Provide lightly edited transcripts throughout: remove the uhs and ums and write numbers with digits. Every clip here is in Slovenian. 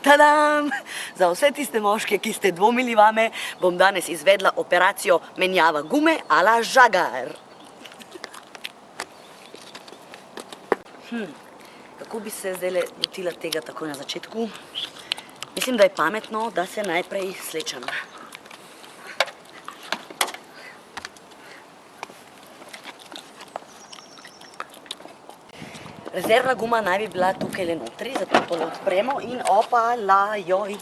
Tadam! Za vse tiste moške, ki ste dvomili vame, bom danes izvedla operacijo menjava gume a la žagar. Kako bi se zdaj lotila tega takoj na začetku? Mislim, da je pametno, da se najprej slečem. Rezervna guma naj bi bila tukaj le notri, zato tole odpremo in opala, joj.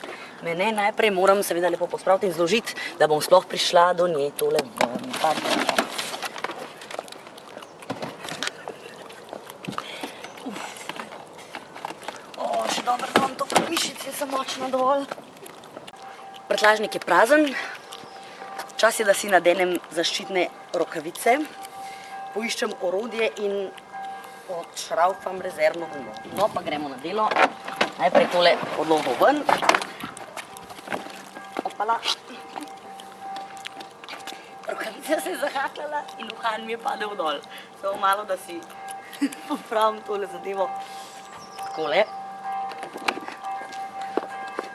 Mene najprej moram seveda lepo pospraviti in zložiti, da bom sploh prišla do nje tole ven. Še dobro, da imam to pri mišici, sem močna dovolj. Prtljažnik je prazen. Čas je, da si nadenem zaščitne rokavice. Poiščem orodje in odšravfam rezervno gumo. No, pa gremo na delo. Najprej tole podlogo ven. Opala. Rokavica se je zahakljala in uhan mi je padel dol. Samo malo, da si popravim tole zadevo. Takole.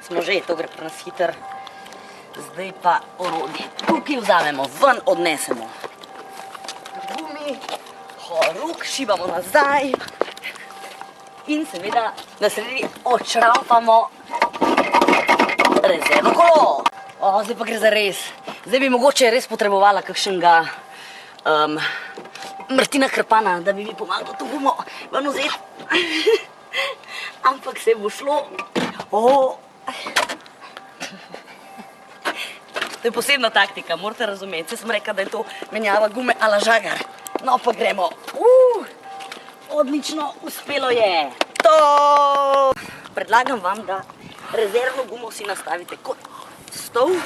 Smo že, to gre pri nas hiter. Zdaj pa orodje tukaj vzamemo, ven odnesemo. Gumi, horuk, šibamo nazaj. In seveda na sredi odšravfamo rezervno kolo. Zdaj pa gre za res. Zdaj bi mogoče res potrebovala kakšnega Martina Krpana, da bi mi pomagal to gumo ven vzeti. Ampak se bo šlo. To je posebna taktika, morate razumeti. Sem rekla, da je to menjava gume a la žagar. No, pa gremo. Odlično, uspelo je. To! Predlagam vam, da rezervno gumo si nastavite kot stol.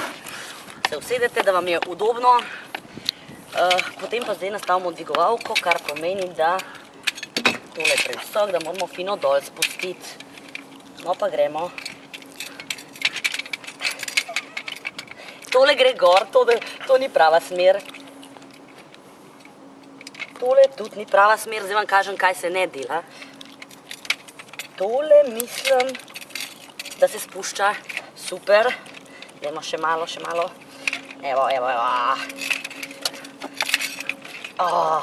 Se usedete, da vam je udobno. Potem pa zdaj nastavimo dvigovalko, kar pomeni, da tole je previsok, da moramo fino dol spustiti. No, pa gremo. Tole gre gor, to ni prava smer. Tole tudi ni prava smer, zdaj vam kažem, kaj se ne dela. Tole mislim, da se spušča super. Dajmo še malo, še malo. Evo, evo, evo.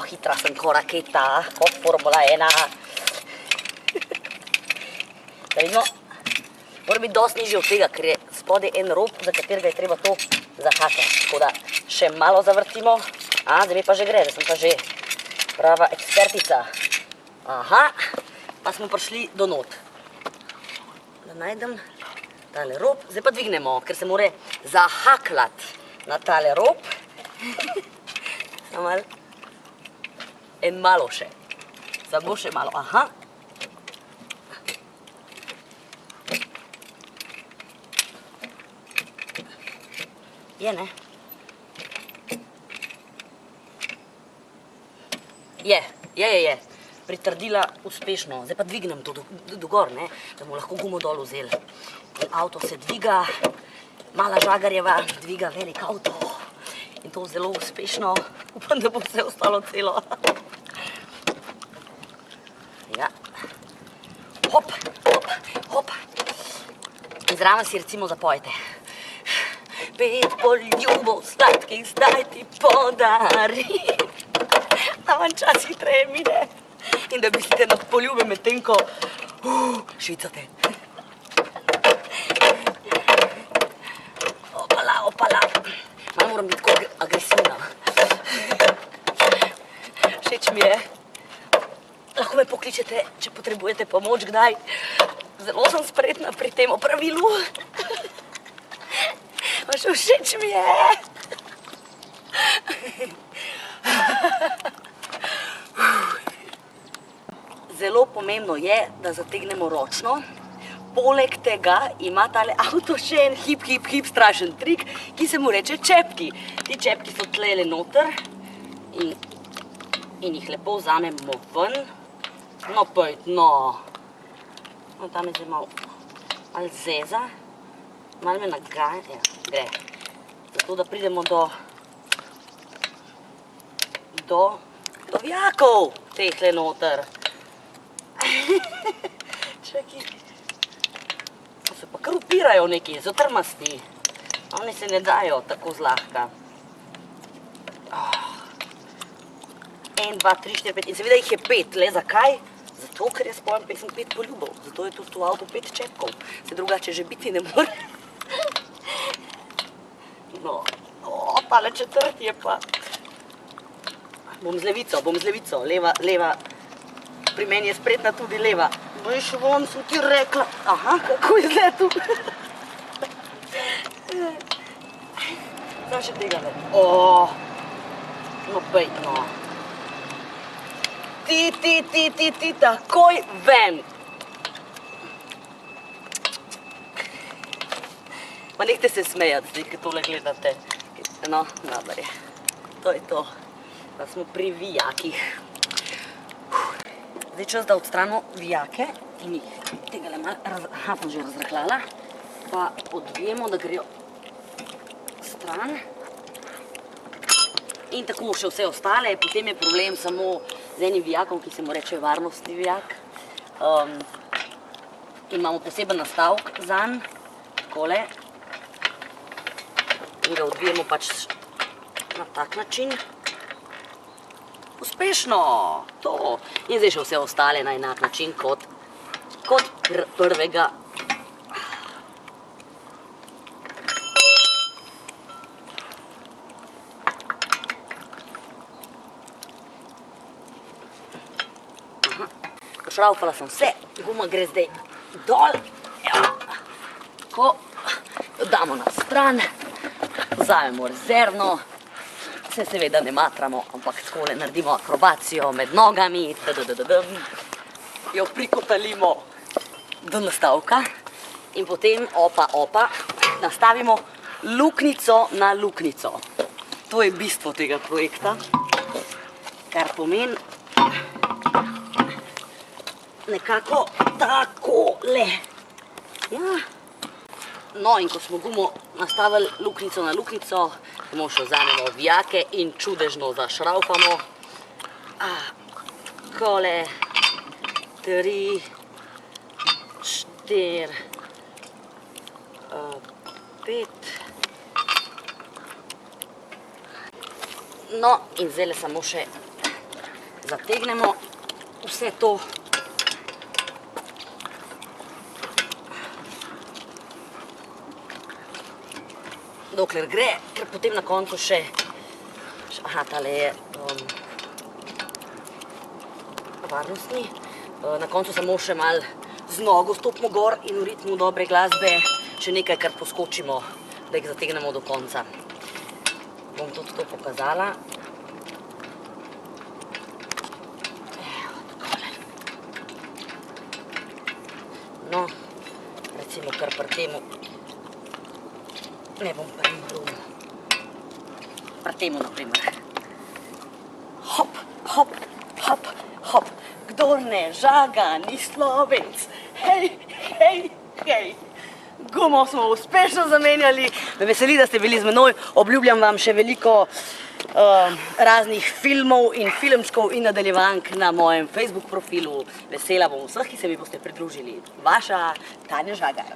Hitra sem ko raketa, kot Formula 1. Da vidimo, mora biti dosti nižje od tega, ker je spodaj en rob, za katerega je treba to zahakati. Tako da še malo zavrtimo. Zdaj mi pa že gre, da sem pa že prava ekspertica. Aha, pa smo prišli do not. Da najdem tale rob. Zdaj pa dvignemo, ker se mora zahakljati na tale rob. Samo en malo še. Samo še malo. Aha. Je, ne? Je. Pritrdila uspešno. Zdaj pa dvignem to do gor, ne? Da bomo lahko gumo dol vzeli. In avto se dviga, mala žagarjeva dviga velik avto. In to zelo uspešno. Upam, da bo vse ostalo celo. Ja. Hop, hop, hop. In zraven si recimo zapojete. 5 poljubov sladkih zdaj ti podarim. Da vam čas hitreje mine. In da mislite na poljube med tem, ko švicate. Opala, opala. Malo moram biti tako agresivna. Všeč mi je. Lahko me pokličete, če potrebujete pomoč kdaj. Zelo sem spretna pri tem opravilu. Všeč mi je. Zelo pomembno je, da zategnemo ročno. Poleg tega ima tale avto še en hip strašen trik, ki se mu reče čepki. Ti čepki so tlele noter in jih lepo vzamemo ven. No, pojď, no. No, tam je zdaj malo zeza. Malo me nagaja, gre. Zato, da pridemo do vjakov tehle noter. Čakaj. To se pa kar zapirajo neki, so trmasti. Oni se ne dajo tako zlahka. 1, 2, 3, 4, 5 in seveda jih je 5. Le zakaj? Zato, ker jaz pojem 5 poljubov. Zato je tudi v avtu 5 čepkov. Se drugače že biti ne more. No, tale četrti je pa. Bom z levico, leva. Pri meni je spretna tudi leva. Veš, von sem ti rekla. Aha, kako je zdaj tu? Zdaj še tega ne. No, bej, no. Ti, takoj ven. Pa nehte se smejati, zdaj, ki tole gledate. No, dober je. To je to. Pa smo pri vijakih. Zdaj čas, da odstranimo vijake in jih tegale malo, sem že razrahljala, pa odvijemo, da grejo stran. In tako še vse ostale, potem je problem samo z enim vijakom, ki se mu reče varnostni vijak. Imamo poseben nastavek zanj, takole. In ga odvijemo pač na tak način. Uspešno! To! In zdaj še vse ostale na enak način kot prvega. Pošravfala sem vse, guma gre zdaj dol. Tako, jo damo na stran, vzamemo rezervno. Se seveda ne matramo, ampak takole naredimo akrobacijo med nogami. Jo prikotalimo do nastavka in potem opa, nastavimo luknjico na luknjico. To je bistvo tega projekta, kar pomeni nekako takole. Ja. No, in ko smo gumo nastavili luknjico na luknjico, bomo še vzamemo vijake in čudežno zašravfamo. Takole, 3, 4, 5. No, in zdaj samo še zategnemo vse to. Dokler gre, ker potem na koncu še, tale je varnostni, na koncu samo še malo z nogo stopimo gor in v ritmu dobre glasbe še nekaj, kar poskočimo, da jih zategnemo do konca. Bom tudi to pokazala. Evo, takole. No, recimo kar pri temu. Ne bom primrl. Pri temu, naprimer. Hop, hop, hop, hop. Kdor ne žaga, ni Slovenc. Hej, hej, hej. Gumo smo uspešno zamenjali. Me veseli, da ste bili z menoj. Obljubljam vam še veliko raznih filmov in filmčkov in nadaljevank na mojem Facebook profilu. Vesela bom vseh, ki se mi boste pridružili. Vaša Tanja Žagar.